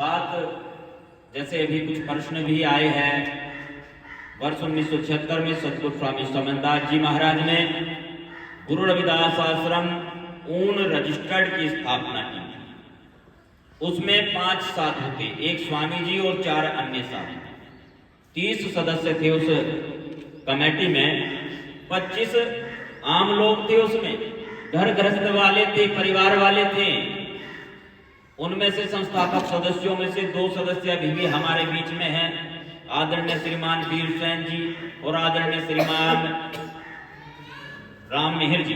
बात, जैसे अभी कुछ प्रश्न भी आए हैं, वर्ष 1976 में सतगुरु स्वामी समनदास जी महाराज ने गुरु रविदास आश्रम ऊन रजिस्टर्ड की स्थापना की। उसमें 5 साधु थे, एक स्वामी जी और 4 अन्य साधु। 30 सदस्य थे उस कमेटी में, 25 आम लोग थे उसमें, घर गृहस्थ वाले थे, परिवार वाले थे। उनमें से संस्थापक सदस्यों में से 2 सदस्य अभी भी हमारे बीच में हैं, आदरणीय श्रीमान वीरसेन जी और आदरणीय श्रीमान राम मिहिर जी।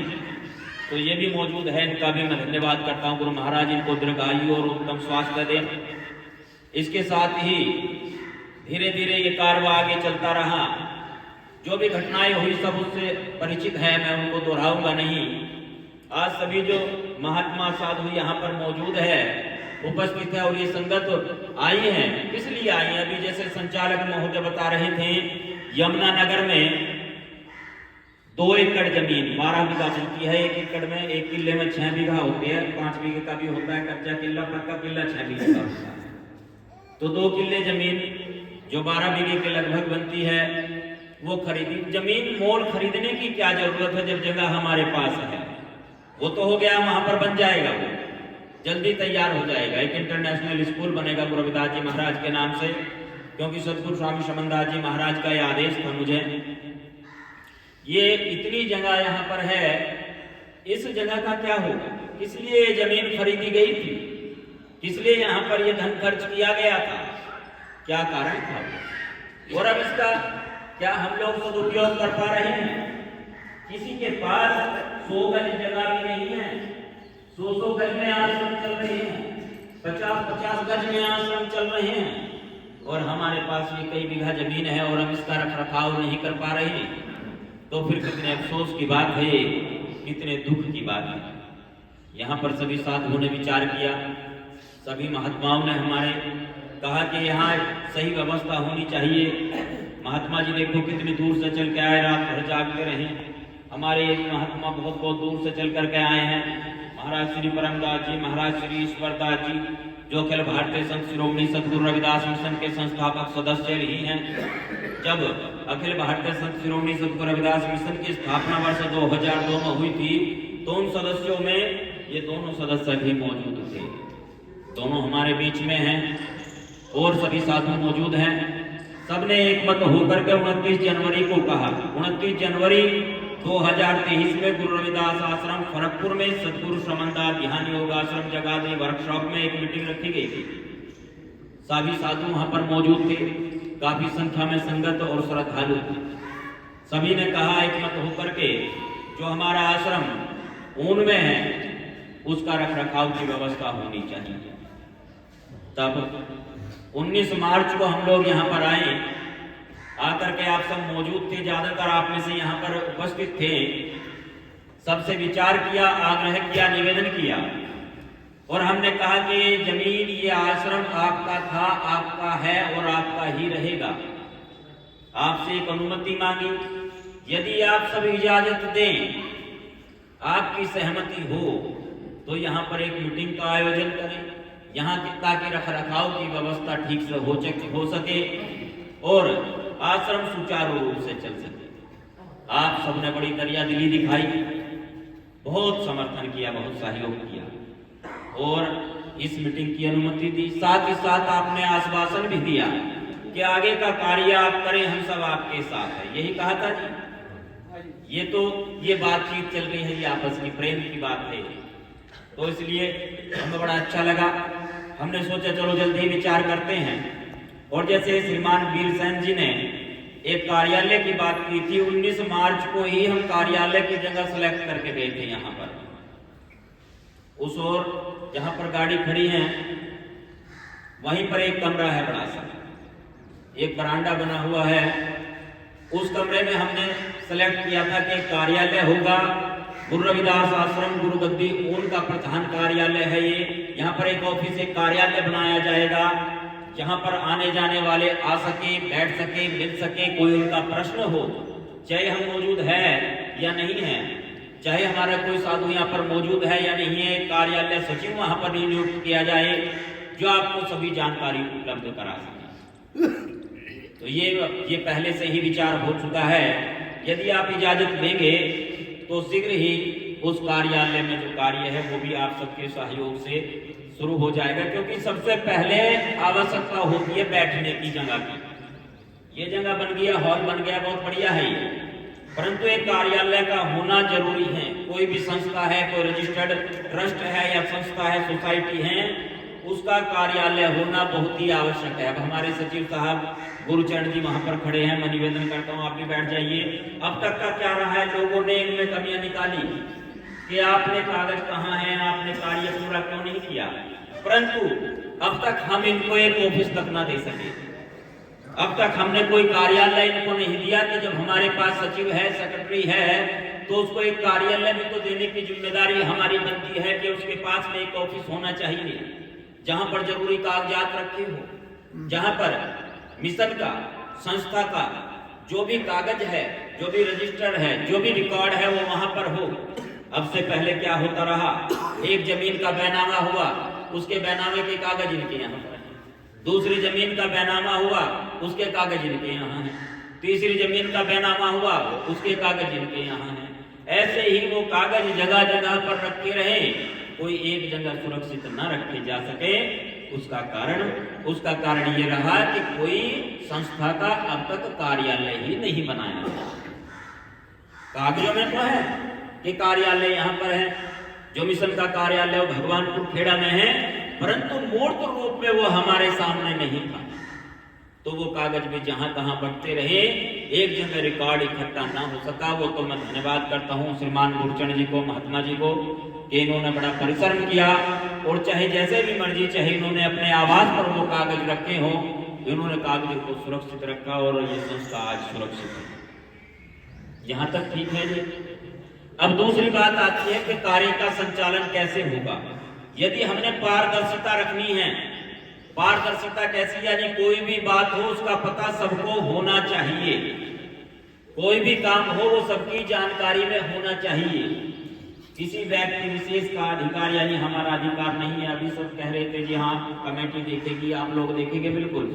तो ये भी मौजूद है, इनका भी मैं धन्यवाद करता हूँ। गुरु महाराज इनको दीर्घायु और उत्तम स्वास्थ्य दें। इसके साथ ही धीरे धीरे ये कारवा आगे चलता रहा। जो भी घटनाएं हुई सब उससे परिचित है, मैं उनको दोहराऊंगा नहीं। आज सभी जो महात्मा साधु यहाँ पर मौजूद है, उपस्थित है और ये संगत आई है, किस लिए आई है? अभी जैसे संचालक महोदय बता रहे थे, यमुनानगर में 2 एकड़ जमीन 12 बीघा मिलती है। 1 एकड़ में 1 किले में 6 बीघा होती है, 5 बीघे का भी होता है कच्चा किला, पक्का किला 6 बीघे का होता है। तो 2 किले जमीन जो 12 बीघे के लगभग बनती है वो खरीदी। जमीन मोल खरीदने की क्या जरूरत है जब जगह हमारे पास है? वो तो हो गया, वहां पर बन जाएगा, वो जल्दी तैयार हो जाएगा। एक इंटरनेशनल स्कूल बनेगा गुरु रविदास जी महाराज के नाम से, क्योंकि सतगुरु स्वामी समनदास जी महाराज का यह आदेश था मुझे। ये इतनी जगह यहाँ पर है, इस जगह का क्या होगा? किस लिए ये जमीन खरीदी गई थी? किस लिए यहाँ पर ये धन खर्च किया गया था? क्या कारण था? और अब इसका क्या हम लोग सदुपयोग कर पा रहे हैं? किसी के पास 100 गज जगह भी नहीं है, 100 गज में आश्रम चल रहे हैं, 50 गज में आश्रम चल रहे हैं, और हमारे पास ये कई बीघा जमीन है और हम इसका रख रखाव नहीं कर पा रहे हैं। तो फिर कितने अफसोस की बात है, कितने दुख की बात है। यहाँ पर सभी साधुओं ने विचार किया, सभी महात्माओं ने हमारे कहा कि यहाँ सही व्यवस्था होनी चाहिए। महात्मा जी देखो कितनी दूर से चल के आए, रात भर जागते रहे। हमारे महात्मा बहुत बहुत दूर से चल करके आए हैं। महाराज श्री परमदास जी, महाराज श्री ईश्वरदास जी, जो अखिल भारतीय संघ शिरोमणि सतगुरु रविदास मिशन के संस्थापक सदस्य ही हैं। जब अखिल भारतीय संघ शिरोमणि सतगुरु रविदास मिशन की स्थापना वर्ष 2002 में हुई थी, तो उन सदस्यों में ये दोनों सदस्य भी मौजूद थे। दोनों हमारे बीच में हैं और सभी साधु मौजूद हैं। सबने एक मत होकर के 29 जनवरी को कहा। 29 जनवरी 2023 में गुरु रविदास आश्रम फरकपुर में सतगुरु समनदास ध्यान योग आश्रम जगाधरी वर्कशॉप में एक मीटिंग रखी गई थी। सभी साधु वहां पर मौजूद थे, काफी संख्या में संगत और श्रद्धालु थे। सभी ने कहा एक मत होकर के, जो हमारा आश्रम ऊन में है उसका रख रखाव की व्यवस्था होनी चाहिए। तब 19 मार्च को हम लोग यहाँ पर आए, आकर के आप सब मौजूद थे, ज्यादातर आप में से यहाँ पर उपस्थित थे। सबसे विचार किया, आग्रह किया, निवेदन किया और हमने कहा कि ये जमीन, ये आश्रम आपका था, आपका है और आपका ही रहेगा। आपसे एक अनुमति मांगी, यदि आप सब इजाजत दें, आपकी सहमति हो, तो यहाँ पर एक मीटिंग का आयोजन करें, यहाँ ताकि रख रखाव की व्यवस्था ठीक से हो सके और आश्रम सुचारू रूप से चल सके। आप सबने बड़ी दरिया दिली दिखाई, बहुत समर्थन किया, बहुत सहयोग किया और इस मीटिंग की अनुमति दी। साथ ही साथ आपने आश्वासन भी दिया कि आगे का कार्य आप करें, हम सब आपके साथ हैं। यही कहा था जी। ये बातचीत चल रही है, ये आपस की प्रेम की बात है। तो इसलिए हमें बड़ा अच्छा लगा। हमने सोचा चलो जल्दी विचार करते हैं। और जैसे श्रीमान वीरसेन जी ने एक कार्यालय की बात की थी, 19 मार्च को ही हम कार्यालय की जगह सेलेक्ट करके गए थे। यहाँ पर उस ओर जहाँ पर गाड़ी खड़ी है वहीं पर एक कमरा है बड़ा सा, एक बरामदा बना हुआ है। उस कमरे में हमने सेलेक्ट किया था कि कार्यालय होगा। गुरु रविदास आश्रम गुरु गद्दी ऊन का प्रधान कार्यालय है ये। यहाँ पर एक ऑफिस, एक कार्यालय बनाया जाएगा जहाँ पर आने जाने वाले आ सके, बैठ सके, मिल सके, कोई उनका प्रश्न हो, चाहे हम मौजूद है या नहीं है, चाहे हमारा कोई साधु यहाँ पर मौजूद है या नहीं है, कार्यालय सचिव वहाँ पर नियुक्त किया जाए, जो आपको सभी जानकारी उपलब्ध करा सके। तो ये पहले से ही विचार हो चुका है। यदि आप इजाजत देंगे तो शीघ्र ही उस कार्यालय में जो कार्य है वो भी आप सबके सहयोग से शुरू हो जाएगा, क्योंकि सबसे पहले आवश्यकता होती है बैठने की जगह की। ये जगह बन गया, हॉल बन गया, बहुत बढ़िया है ये, परंतु एक कार्यालय का होना जरूरी है। कोई भी संस्था है, कोई रजिस्टर्ड ट्रस्ट है या संस्था है, सोसाइटी है, उसका कार्यालय होना बहुत ही आवश्यक है। अब हमारे सचिव साहब गुरुचरण जी वहां पर खड़े हैं, मैं निवेदन करता हूँ आप भी बैठ जाइए। अब तक का क्या रहा है, लोगों ने इनमें कमियां निकाली कि आपने कागज कहाँ है, आपने कार्य पूरा क्यों नहीं किया, परंतु अब तक हम इनको एक ऑफिस तक ना दे सके। अब तक हमने कोई कार्यालय इनको नहीं दिया कि जब हमारे पास सचिव है, सेक्रेटरी है, तो उसको एक कार्यालय भी तो देने की जिम्मेदारी हमारी बनती है कि उसके पास में एक ऑफिस होना चाहिए जहां पर जरूरी कागजात रखे हो, जहां पर मिशन का, संस्था का जो भी कागज है, जो भी रजिस्टर है, जो भी रिकॉर्ड है वो वहां पर हो। अब से पहले क्या होता रहा, एक जमीन का बैनामा हुआ, उसके बैनामे के कागज इनके यहाँ पर है, दूसरी जमीन का बैनामा हुआ, उसके कागज इनके यहाँ है, तीसरी जमीन का बैनामा हुआ, उसके कागज इनके यहाँ है। ऐसे ही वो कागज जगह जगह पर रखे रहे, कोई एक जगह सुरक्षित न रखे जा सके। उसका कारण ये रहा कि कोई संस्था का अब तक कार्यालय ही नहीं बनाया। कागजों में तो है कि कार्यालय यहाँ पर है, जो मिशन का कार्यालय वो भगवानपुर खेड़ा में है, परंतु मूर्त रूप में वो हमारे सामने नहीं था। तो वो कागज भी जहां तहां बढ़ते रहे, एक जगह रिकॉर्ड इकट्ठा ना हो सका। वो तो मैं धन्यवाद करता हूँ श्रीमान गुरुचरण जी को, महात्मा जी को, कि इन्होंने बड़ा परिश्रम किया और चाहे जैसे भी मर्जी, चाहे इन्होंने अपने आवास पर वो कागज रखे हो, इन्होंने कागज को सुरक्षित रखा और ये संस्था आज सुरक्षित है। यहाँ तक ठीक है जी। अब दूसरी बात आती है कि कार्य का संचालन कैसे होगा। यदि हमने पारदर्शिता रखनी है, पारदर्शिता कैसी, यानी कोई भी बात हो उसका पता सबको होना चाहिए, कोई भी काम हो वो सबकी जानकारी में होना चाहिए। किसी व्यक्ति विशेष का अधिकार यानी हमारा अधिकार नहीं है। अभी सब कह रहे थे जी हाँ कमेटी देखेगी, आप लोग देखेंगे, बिल्कुल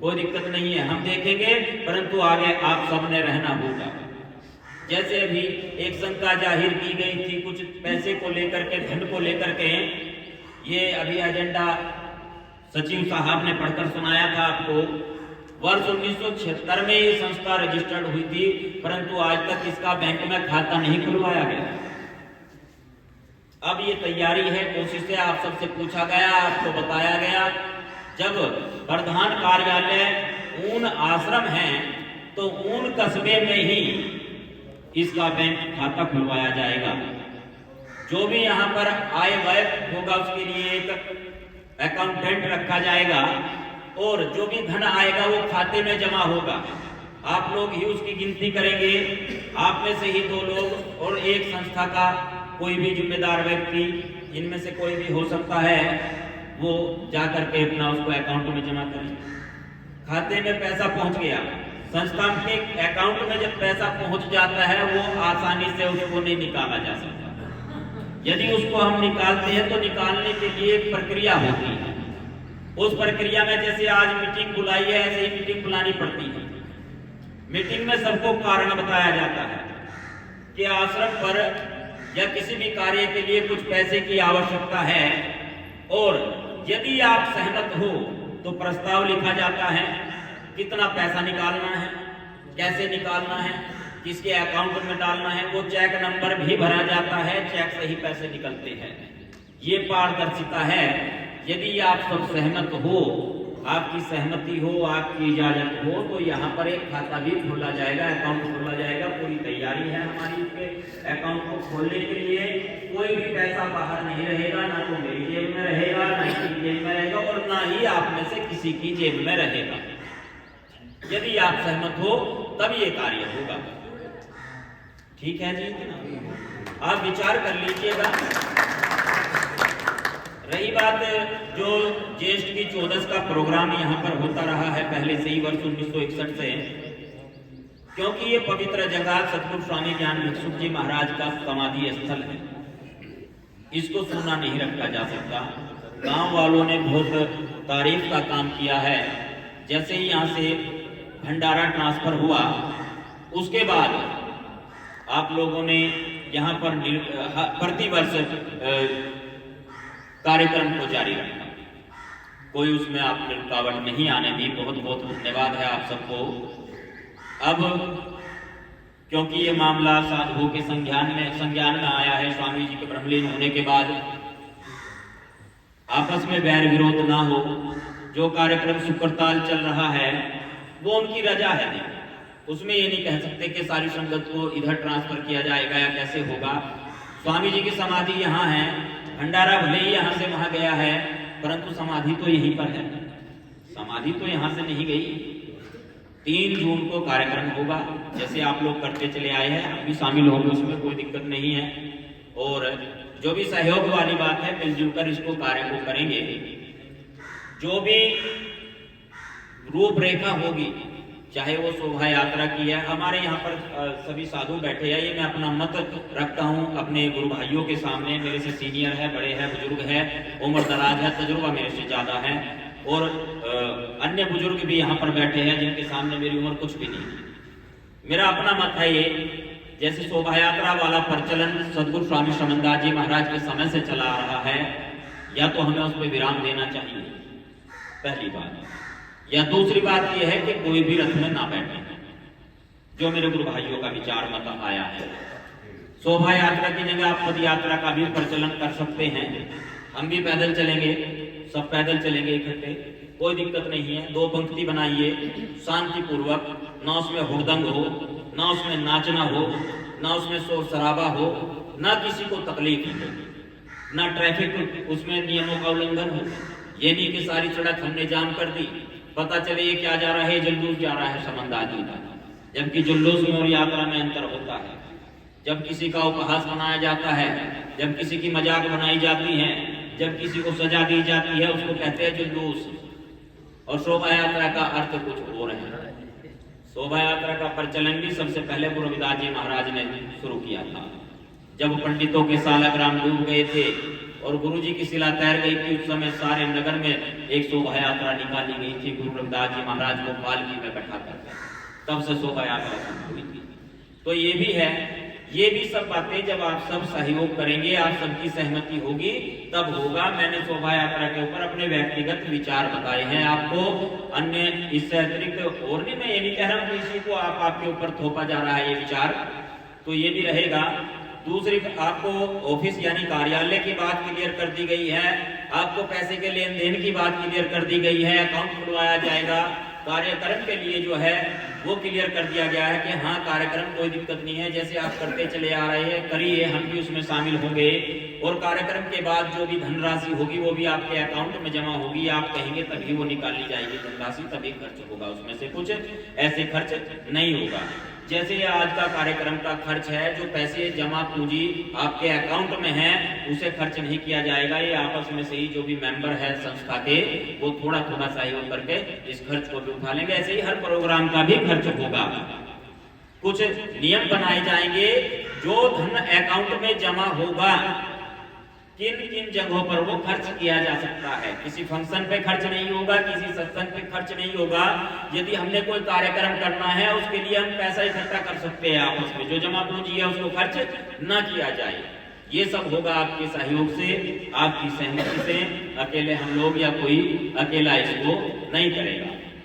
कोई दिक्कत नहीं है, हम देखेंगे, परंतु आगे आप सबने रहना होगा। जैसे अभी एक शंका जाहिर की गई थी कुछ पैसे को लेकर के, धन को लेकर के, ये अभी एजेंडा सचिव साहब ने पढ़कर सुनाया था आपको। वर्ष 1976 में ये संस्था रजिस्टर्ड हुई थी, परंतु आज तक इसका बैंक में खाता नहीं खुलवाया गया। अब ये तैयारी है, कोशिश से आप सबसे पूछा गया, आपको बताया गया, जब प्रधान कार्यालय ऊन आश्रम है तो ऊन कस्बे में ही इसका बैंक खाता खुलवाया जाएगा। जो भी यहाँ पर आय व्यय होगा उसके लिए एक अकाउंटेंट रखा जाएगा और जो भी धन आएगा वो खाते में जमा होगा। आप लोग ही उसकी गिनती करेंगे, आप में से ही 2 लोग और एक संस्था का कोई भी जिम्मेदार व्यक्ति, इनमें से कोई भी हो सकता है, वो जाकर के अपना उसको अकाउंट में जमा करें। खाते में पैसा पहुंच गया, संस्था के अकाउंट में जब पैसा पहुंच जाता है वो आसानी से उसको नहीं निकाला जा सकता। यदि उसको हम निकालते हैं तो निकालने के लिए एक प्रक्रिया होती है। उस प्रक्रिया में जैसे आज मीटिंग बुलाई है, ऐसे ही मीटिंग बुलानी पड़ती है। मीटिंग में सबको कारण बताया जाता है कि आश्रम पर या किसी भी कार्य के लिए कुछ पैसे की आवश्यकता है, और यदि आप सहमत हो तो प्रस्ताव लिखा जाता है, कितना पैसा निकालना है, कैसे निकालना है, किसके अकाउंट में डालना है, वो चेक नंबर भी भरा जाता है, चेक से ही पैसे निकलते हैं। ये पारदर्शिता है। यदि आप सब सहमत हो, आपकी सहमति हो, आपकी इजाजत हो, तो यहाँ पर एक खाता भी खोला जाएगा, अकाउंट खोला जाएगा। पूरी तैयारी है हमारी इसके अकाउंट को खोलने के लिए। कोई भी पैसा बाहर नहीं रहेगा, ना तो मेरी जेब में रहेगा, ना इसकी जेब में रहेगा, और ना ही आप में से किसी की जेब में रहेगा। यदि आप सहमत हो तब ये कार्य होगा। ठीक है जी, आप विचार कर लीजिएगा। रही बात जो ज्येष्ठ की 14 का प्रोग्राम यहाँ पर होता रहा है पहले से ही, वर्ष 1961 से, क्योंकि ये पवित्र जगह सतगुरु स्वामी ज्ञान भिक्षुक जी महाराज का समाधि स्थल है, इसको सोना नहीं रखा जा सकता। गांव वालों ने बहुत तारीफ का काम किया है। जैसे ही यहाँ से भंडारा ट्रांसफर हुआ, उसके बाद आप लोगों ने यहाँ पर प्रतिवर्ष कार्यक्रम को जारी रखा, कोई उसमें आपने रुकावट नहीं आने दी। बहुत बहुत धन्यवाद है आप सबको। अब क्योंकि ये मामला साधुओं के संज्ञान में आया है, स्वामी जी के ब्रह्मलीन होने के बाद आपस में बैर विरोध ना हो, जो कार्यक्रम सुकरताल चल रहा है वो उनकी रजा है नहीं, उसमें ये नहीं कह सकते कि सारी संगत को इधर ट्रांसफर किया जाएगा या कैसे होगा। स्वामी जी की समाधि यहाँ है, भंडारा भले ही यहाँ से वहां गया है, परंतु समाधि तो यहीं पर है, समाधि तो यहाँ से नहीं गई। 3 जून को कार्यक्रम होगा, जैसे आप लोग करते चले आए हैं, हम भी शामिल होंगे, उसमें कोई दिक्कत नहीं है। और जो भी सहयोग वाली बात है, मिलजुल कर इसको कार्य को करेंगे। जो भी रूपरेखा होगी, चाहे वो शोभा यात्रा की है, हमारे यहाँ पर सभी साधु बैठे हैं, ये मैं अपना मत रखता हूँ अपने गुरु भाइयों के सामने। मेरे से सीनियर है, बड़े हैं, बुजुर्ग है, उम्र दराज है, तजुर्बा मेरे से ज्यादा है, और अन्य बुजुर्ग भी यहाँ पर बैठे हैं जिनके सामने मेरी उम्र कुछ भी नहीं। मेरा अपना मत है ये, जैसे शोभा यात्रा वाला प्रचलन सदगुरु स्वामी श्रमणदास जी महाराज के समय से चला आ रहा है, या तो हमें उस पर विराम देना चाहिए, पहली बात। या दूसरी बात यह है कि कोई भी रथ में ना बैठे, जो मेरे गुरु भाइयों का विचार मत आया है। शोभा यात्रा की जगह आप पद यात्रा का भी प्रचलन कर सकते हैं, हम भी पैदल चलेंगे, सब पैदल चलेंगे इकट्ठे, कोई दिक्कत नहीं है। 2 पंक्ति बनाइए शांति पूर्वक, ना उसमें हुड़दंग हो, ना उसमें नाचना हो, ना उसमें शोर शराबा हो, ना किसी को तकलीफ हो, ना ट्रैफिक उसमें नियमों का उल्लंघन हो। ये नहीं कि सारी सड़क हमने जाम कर दी, पता चले ये क्या जा रहा है, जुलूस जा रहा है श्रमणदास जी का, जबकि जुलूस में और यात्रा में अंतर होता है। जब किसी का उपहास बनाया जाता है, जब किसी की मजाक बनाई जाती है, जब किसी को सजा दी जाती है, उसको कहते हैं जुलूस। और शोभा यात्रा का अर्थ कुछ और है। शोभा यात्रा का प्रचलन भी सबसे पहले गुरु रविदास जी महाराज ने शुरू किया था, जब पंडितों के सालग्राम डूब गए थे और गुरु जी की शिला तैर गई थी। उस समय सारे नगर में एक शोभा यात्रा निकाली गई थी, गुरु रविदास जी महाराज को पालकी में बैठा कर, तब से शोभा यात्रा शुरू हुई थी। तो ये भी है, ये भी सब बातें जब आप सब सहयोग करेंगे, आप सबकी सहमति होगी, तब होगा। मैंने शोभा यात्रा के ऊपर अपने व्यक्तिगत विचार बताए हैं आपको, अन्य इससे अतिरिक्त और नहीं। मैं ये नहीं कह रहा हूँ कि इसी को आपके ऊपर थोपा जा रहा है ये विचार, तो ये भी रहेगा। दूसरी, आपको ऑफिस यानी कार्यालय की बात क्लियर कर दी गई है, आपको पैसे के लेन देन की बात क्लियर कर दी गई है, अकाउंट खुलवाया जाएगा। कार्यक्रम के लिए जो है वो क्लियर कर दिया गया है कि हाँ कार्यक्रम कोई दिक्कत नहीं है, जैसे आप करते चले आ रहे हैं करिए, हम भी उसमें शामिल होंगे। और कार्यक्रम के बाद जो भी धनराशि होगी वो भी आपके अकाउंट में जमा होगी, आप कहेंगे तभी वो निकाली जाएगी धनराशि, तभी खर्च होगा, उसमें से कुछ ऐसे खर्च नहीं होगा। जैसे ये आज का कार्यक्रम का खर्च है, जो पैसे जमा पूंजी आपके अकाउंट में है उसे खर्च नहीं किया जाएगा। ये आपस में से ही जो भी मेंबर है संस्था के, वो थोड़ा थोड़ा सहयोग करके इस खर्च को भी उठा लेंगे। ऐसे ही हर प्रोग्राम का भी खर्च होगा। कुछ नियम बनाए जाएंगे, जो धन अकाउंट में जमा होगा किन किन जगहों पर वो खर्च किया जा सकता है। किसी फंक्शन पे खर्च नहीं होगा, किसी सत्संग पे खर्च नहीं होगा। यदि हमने कोई कार्यक्रम करना है उसके लिए हम पैसा इकट्ठा कर सकते हैं आपस में, जो जमा पूंजी है उसको खर्च ना किया जाए। ये सब होगा आपके सहयोग से, आपकी सहमति से, अकेले हम लोग या कोई अकेला इसको नहीं करेगा।